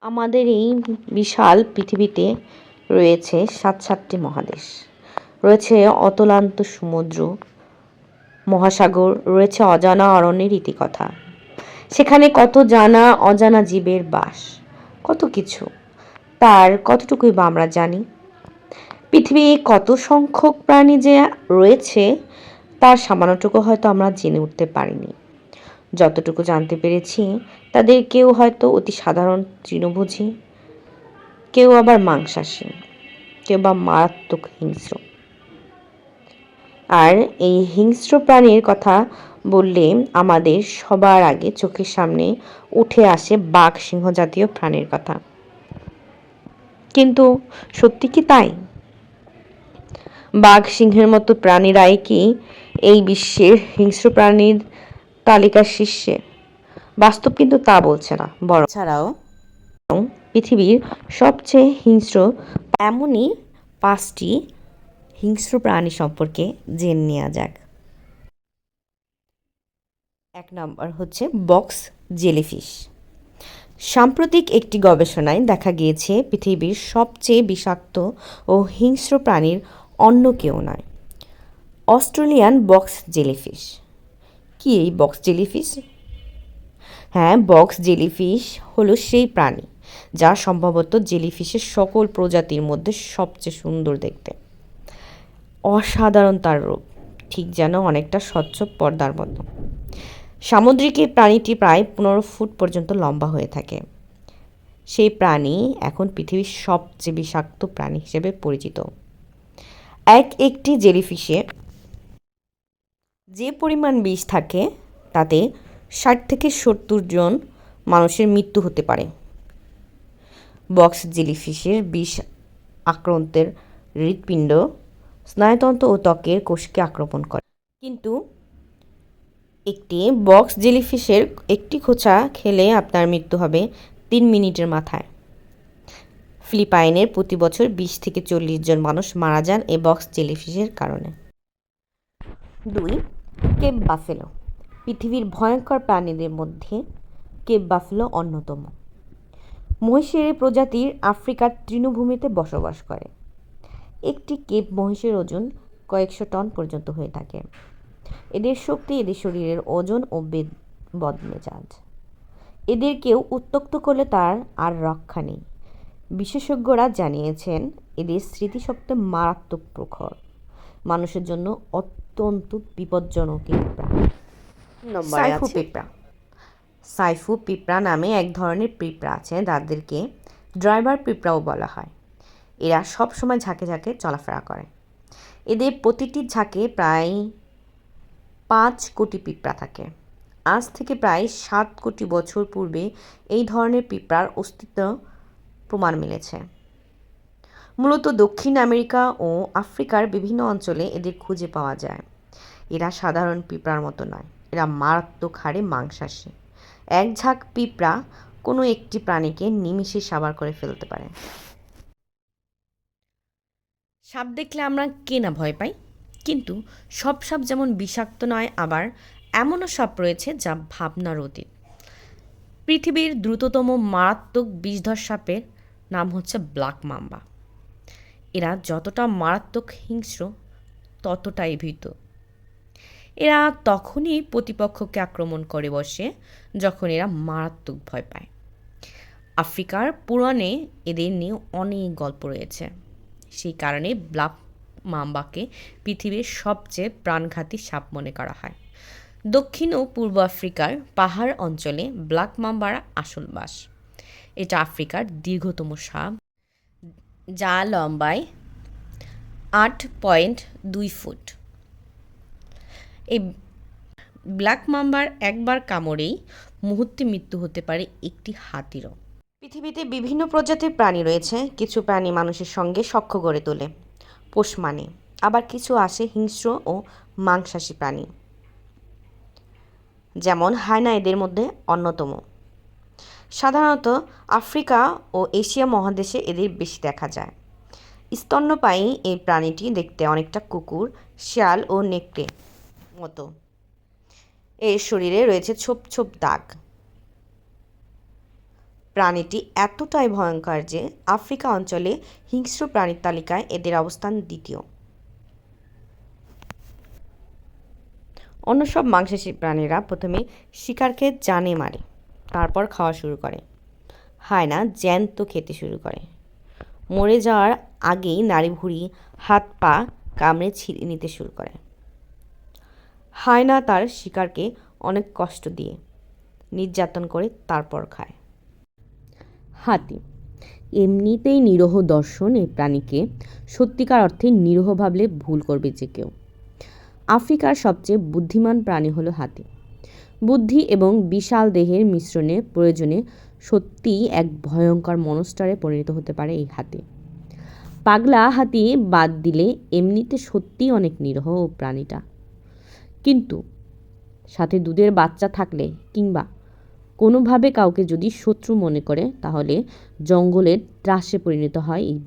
আমাদের এই বিশাল পৃথিবীতে রয়েছে সাতটি মহাদেশ, রয়েছে অতলান্ত সমুদ্র, মহাসাগর, রয়েছে অজানা অরণ্যের ইতিকথা। সেখানে কত জানা অজানা জীবের বাস, কত কিছু। তার কতটুকুই বা আমরা জানি? পৃথিবী কত সংখ্যক প্রাণী যে রয়েছে তার সামান্যটুকু হয়তো আমরা জেনে উঠতে পারিনি। যতটুকু জানতে পেরেছি তাদের কেউ হয়তো অতি সাধারণ তৃণভোজী, কেউ আবার মাংসাশী, কেউ বা মারাত্মক হিংস্র। আর এই হিংস্র প্রাণীর কথা বললে আমাদের সবার আগে চোখের সামনে উঠে আসে বাঘ, সিংহ জাতীয় প্রাণীর কথা। কিন্তু সত্যি কি তাই? বাঘ, সিংহের মতো প্রাণীরাই কি এই বিশ্বের হিংস্র প্রাণীর তালিকার শীর্ষে? বাস্তব কিন্তু তা বলছে না, বরং ছাড়াও পৃথিবীর সবচেয়ে হিংস্র এমনই 5টি হিংস্র প্রাণী সম্পর্কে জেনে নেওয়া যাক। 1 নম্বর হচ্ছে বক্স জেলিফিশ। সাম্প্রতিক একটি গবেষণায় দেখা গিয়েছে পৃথিবীর সবচেয়ে বিষাক্ত ও হিংস্র প্রাণীর অন্য কেউ নয়, অস্ট্রেলিয়ান বক্স জেলিফিশ। কি এই বক্স জেলিফিশ? হ্যাঁ, বক্স জেলিফিশ হলো সেই প্রাণী যা সম্ভবত জেলিফিশের সকল প্রজাতির মধ্যে সবচেয়ে সুন্দর দেখতে। অসাধারণ তার রূপ, ঠিক যেন অনেকটা স্বচ্ছ পর্দার মতো। সামুদ্রিক এই প্রাণীটি প্রায় 15 ফুট পর্যন্ত লম্বা হয়ে থাকে। সেই প্রাণী এখন পৃথিবীর সবচেয়ে বিষাক্ত প্রাণী হিসেবে পরিচিত। একটি জেলিফিশে যে পরিমাণ বিষ থাকে তাতে 60 থেকে 70 জন মানুষের মৃত্যু হতে পারে। বক্স জেলিফিশের বিষ আক্রান্তের হৃৎপিণ্ড, স্নায়ুতন্ত্র ও ত্বকের কোষকে আক্রমণ করে। কিন্তু একটি বক্স জেলিফিশের একটি খোঁচা খেলে আপনার মৃত্যু হবে 3 মিনিটের মাথায়। ফিলিপাইনের প্রতি বছর 20 থেকে 40 জন মানুষ মারা যান এই বক্স জেলিফিশের কারণে। 2. Cape buffalo. পৃথিবীর ভয়ঙ্কর প্রাণীদের মধ্যে কেপ বাফেলো অন্যতম। মহিষের এই প্রজাতির আফ্রিকার তৃণভূমিতে বসবাস করে। একটি কেপ মহিষের ওজন কয়েকশো টন পর্যন্ত হয়ে থাকে। এদের শক্তি, এদের শরীরের ওজন ও বদমেজাজ। এদের কেউ উত্ত্যক্ত করলে তার আর রক্ষা নেই। বিশেষজ্ঞরা জানিয়েছেন এদের স্মৃতিশক্তি মারাত্মক প্রখর, মানুষের জন্য অত্যন্ত বিপজ্জনক এই প্রাণী। সাইফু পিঁপড়া। সাইফু পিঁপড়া নামে এক ধরনের পিঁপড়া আছে যাদেরকে ড্রাইভার পিঁপড়াও বলা হয়। এরা সব সময় ঝাঁকে ঝাঁকে চলাফেরা করে। এদের প্রতিটি ঝাঁকে প্রায় 5 কোটি পিঁপড়া থাকে। আজ থেকে প্রায় 7 কোটি বছর পূর্বে এই ধরনের পিঁপড়ার অস্তিত্ব প্রমাণ মিলেছে। মূলত দক্ষিণ আমেরিকা ও আফ্রিকার বিভিন্ন অঞ্চলে এদের খুঁজে পাওয়া যায়। এরা সাধারণ পিঁপড়ার মতো নয়, এরা মারাত্মক হারে মাংসাশী। এক ঝাঁক পিঁপড়া কোনো একটি প্রাণীকে নিমিষে সাবার করে ফেলতে পারে। সাপ দেখলে আমরা কে না ভয় পাই, কিন্তু সব সাপ যেমন বিষাক্ত নয়, আবার এমনও সাপ রয়েছে যা ভাবনার অতীত। পৃথিবীর দ্রুততম মারাত্মক বিষধর সাপের নাম হচ্ছে ব্ল্যাক মাম্বা। এরা যতটা মারাত্মক হিংস্র ততটাই ভীত। এরা তখনই প্রতিপক্ষকে আক্রমণ করে বসে যখন এরা মারাত্মক ভয় পায়। আফ্রিকার পুরাণে এদের নিয়ে অনেক গল্প রয়েছে। সেই কারণে ব্ল্যাক মাম্বাকে পৃথিবীর সবচেয়ে প্রাণঘাতী সাপ মনে করা হয়। দক্ষিণ ও পূর্ব আফ্রিকার পাহাড় অঞ্চলে ব্ল্যাক মাম্বার আসল বাস। এটা আফ্রিকার দীর্ঘতম সাপ, যা লম্বায় 8.2 ফুট। এই ব্ল্যাক মাম্বার একবার কামড়েই মুহূর্তে মৃত্যু হতে পারে একটি হাতিরও। পৃথিবীতে বিভিন্ন প্রজাতির প্রাণী রয়েছে। কিছু প্রাণী মানুষের সঙ্গে সখ্য গড়ে তোলে, পোষ মানে। আবার কিছু আসে হিংস্র ও মাংসাশী প্রাণী, যেমন হায়না এদের মধ্যে অন্যতম। সাধারণত আফ্রিকা ও এশিয়া মহাদেশে এদের বেশি দেখা যায়। স্তন্যপায়ী এই প্রাণীটি দেখতে অনেকটা কুকুর, শিয়াল ও নেকড়ে মতো। এর শরীরে রয়েছে ছোপ ছোপ দাগ। প্রাণীটি এতটাই ভয়ঙ্কর যে আফ্রিকা অঞ্চলে হিংস্র প্রাণীর তালিকায় এদের অবস্থান দ্বিতীয়। অন্য সব মাংসাশী প্রাণীরা প্রথমে শিকারকে জানে মারে, তারপর খাওয়া শুরু করে। হায়না জ্যান্ত খেতে শুরু করে, মরে যাওয়ার আগেই নাড়ি ভুঁড়ি হাত পা কামড়ে ছিঁড়ে নিতে শুরু করে। হায়না তার শিকারকে অনেক কষ্ট দিয়ে নির্যাতন করে তারপর খায়। হাতি এমনিতেই নিরীহ দর্শন। এই প্রাণীকে সত্যিকার অর্থে নিরীহ ভাবলে ভুল করবে যে কেউ। আফ্রিকার সবচেয়ে বুদ্ধিমান প্রাণী হলো হাতি। বুদ্ধি এবং বিশাল দেহের মিশ্রণে প্রয়োজনে সত্যিই এক ভয়ঙ্কর মনস্টারে পরিণত হতে পারে এই হাতি। পাগলা হাতি বাদ দিলে এমনিতে সত্যিই অনেক নিরীহ প্রাণীটা, কিন্তু সাথে দুধের বাচ্চা থাকলে কিংবা কোনোভাবে কাউকে যদি শত্রু মনে করে, তাহলে জঙ্গলের ত্রাসে পরিণত হয় এই